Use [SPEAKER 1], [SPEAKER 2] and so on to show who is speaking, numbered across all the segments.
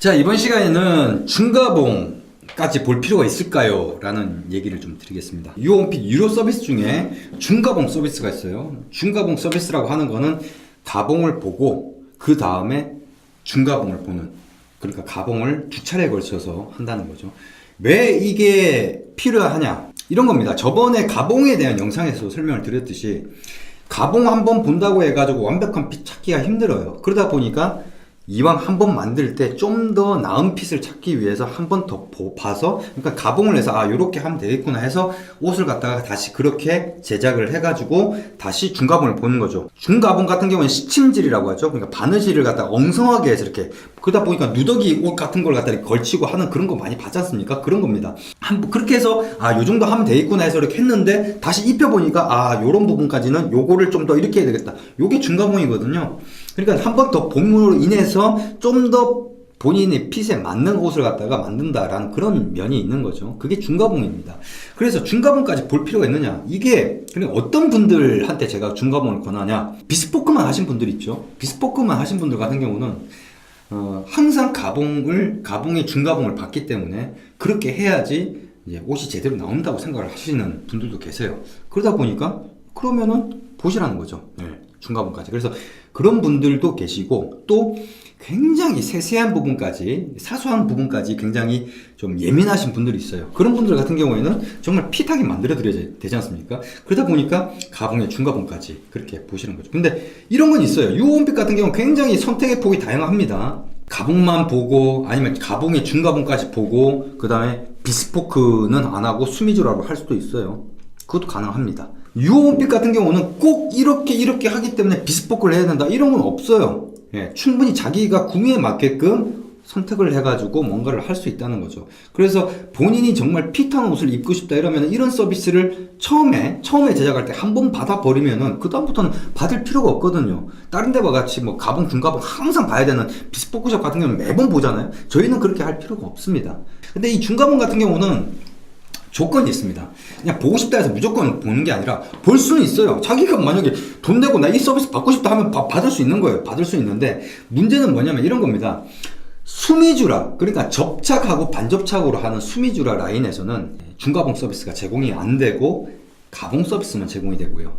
[SPEAKER 1] 자, 이번 시간에는 중가봉까지 볼 필요가 있을까요? 라는 얘기를 좀 드리겠습니다. 유홈핏 유료 서비스 중에 중가봉 서비스가 있어요. 중가봉 서비스라고 하는 거는 가봉을 보고 그 다음에 중가봉을 보는, 그러니까 가봉을 두 차례에 걸쳐서 한다는 거죠. 왜 이게 필요하냐? 이런 겁니다. 저번에 가봉에 대한 영상에서 설명을 드렸듯이 가봉 한번 본다고 해가지고 완벽한 핏 찾기가 힘들어요. 그러다 보니까 이왕 한 번 만들 때 좀 더 나은 핏을 찾기 위해서 한 번 더 봐서, 그러니까 가봉을 해서 요렇게 하면 되겠구나 해서 옷을 갖다가 다시 그렇게 제작을 해가지고 다시 중가봉을 보는 거죠. 중가봉 같은 경우는 시침질이라고 하죠. 그러니까 바느질을 갖다가 엉성하게 해서 이렇게, 그러다 보니까 누더기 옷 같은 걸 갖다가 걸치고 하는 그런 거 많이 봤지 않습니까? 그런 겁니다. 그렇게 해서 요 정도 하면 되겠구나 해서 이렇게 했는데 다시 입혀보니까 요런 부분까지는 요거를 좀 더 이렇게 해야 되겠다. 요게 중가봉이거든요. 그러니까 한 번 더 봄으로 인해서 좀 더 본인의 핏에 맞는 옷을 갖다가 만든다라는 그런 면이 있는 거죠. 그게 중가봉입니다. 그래서 중가봉까지 볼 필요가 있느냐? 이게 그러니까 어떤 분들한테 제가 중가봉을 권하냐? 비스포크만 하신 분들 있죠. 비스포크만 하신 분들 같은 경우는 항상 가봉의 중가봉을 봤기 때문에 그렇게 해야지 이제 옷이 제대로 나온다고 생각을 하시는 분들도 계세요. 그러다 보니까 그러면은 보시라는 거죠. 네, 중가봉까지. 그래서 그런 분들도 계시고, 또 굉장히 세세한 부분까지, 사소한 부분까지 굉장히 좀 예민하신 분들이 있어요. 그런 분들 같은 경우에는 정말 핏하게 만들어 드려야 되지 않습니까? 그러다 보니까 가봉에 중가봉까지 그렇게 보시는 거죠. 근데 이런 건 있어요. 유홈핏 같은 경우는 굉장히 선택의 폭이 다양합니다. 가봉만 보고, 아니면 가봉에 중가봉까지 보고, 그 다음에 비스포크는 안 하고 수미주라고 할 수도 있어요. 그것도 가능합니다. 유홈핏 같은 경우는 꼭 이렇게 하기 때문에 비스포크를 해야 된다, 이런 건 없어요. 예, 충분히 자기가 구미에 맞게끔 선택을 해가지고 뭔가를 할 수 있다는 거죠. 그래서 본인이 정말 핏한 옷을 입고 싶다 이러면 이런 서비스를 처음에 제작할 때 한 번 받아버리면은 그다음부터는 받을 필요가 없거든요. 다른 데와 같이 뭐 가봉, 중가봉 항상 봐야 되는 비스포크샵 같은 경우는 매번 보잖아요. 저희는 그렇게 할 필요가 없습니다. 근데 이 중가봉 같은 경우는 조건이 있습니다. 그냥 보고 싶다 해서 무조건 보는 게 아니라 볼 수는 있어요. 자기가 만약에 돈 내고 나 이 서비스 받고 싶다 하면 받을 수 있는 거예요. 받을 수 있는데 문제는 뭐냐면 이런 겁니다. 수미주라, 그러니까 접착하고 반접착으로 하는 수미주라 라인에서는 중가봉 서비스가 제공이 안 되고 가봉 서비스만 제공이 되고요.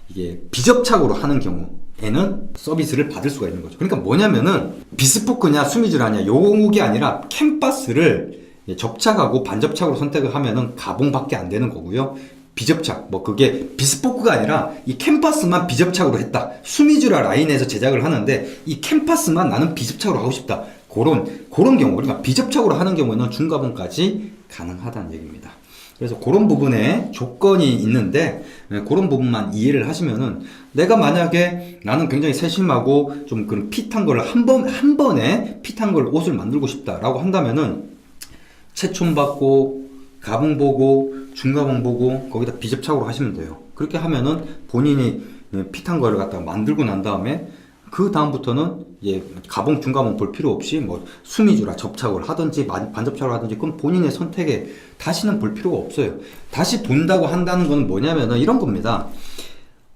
[SPEAKER 1] 이게 비접착으로 하는 경우에는 서비스를 받을 수가 있는 거죠. 그러니까 뭐냐면은 비스포크냐 수미주라냐 요게 아니라 캔버스를 접착하고 반접착으로 선택을 하면은 가봉밖에 안 되는 거고요. 비접착, 그게 비스포크가 아니라 이 캔버스만 비접착으로 했다. 수미주라 라인에서 제작을 하는데 이 캔버스만 나는 비접착으로 하고 싶다. 그런 경우, 그러니까 비접착으로 하는 경우에는 중가봉까지 가능하다는 얘기입니다. 그래서 그런 부분에 조건이 있는데 그런 부분만 이해를 하시면은, 내가 만약에 나는 굉장히 세심하고 좀 그런 핏한 거를 한 번에 핏한 걸 옷을 만들고 싶다라고 한다면은 채촌 받고 가봉 보고 중가봉 보고 거기다 비접착으로 하시면 돼요. 그렇게 하면은 본인이 핏한 거를 갖다가 만들고 난 다음에 그 다음부터는 가봉 중가봉 볼 필요 없이 수미주라 접착을 하든지 반접착을 하든지 그건 본인의 선택에 다시는 볼 필요가 없어요. 다시 본다고 한다는 건 뭐냐면은 이런 겁니다.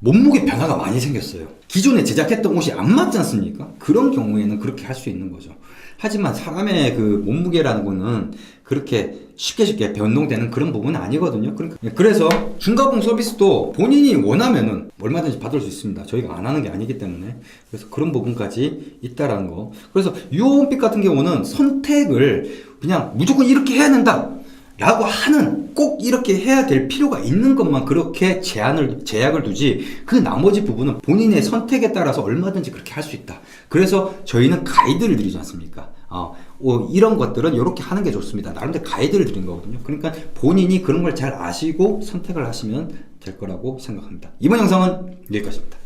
[SPEAKER 1] 몸무게 변화가 많이 생겼어요. 기존에 제작했던 옷이 안 맞지 않습니까? 그런 경우에는 그렇게 할 수 있는 거죠. 하지만 사람의 그 몸무게라는 거는 그렇게 쉽게 변동되는 그런 부분은 아니거든요. 그래서 중가봉 서비스도 본인이 원하면은 얼마든지 받을 수 있습니다. 저희가 안 하는 게 아니기 때문에. 그래서 그런 부분까지 있다라는 거. 그래서 유홈핏 같은 경우는 선택을 그냥 무조건 이렇게 해야 된다 라고 하는, 꼭 이렇게 해야 될 필요가 있는 것만 그렇게 제약을 두지, 그 나머지 부분은 본인의 선택에 따라서 얼마든지 그렇게 할 수 있다. 그래서 저희는 가이드를 드리지 않습니까? 이런 것들은 이렇게 하는 게 좋습니다. 나름대로 가이드를 드린 거거든요. 그러니까 본인이 그런 걸 잘 아시고 선택을 하시면 될 거라고 생각합니다. 이번 영상은 여기까지입니다.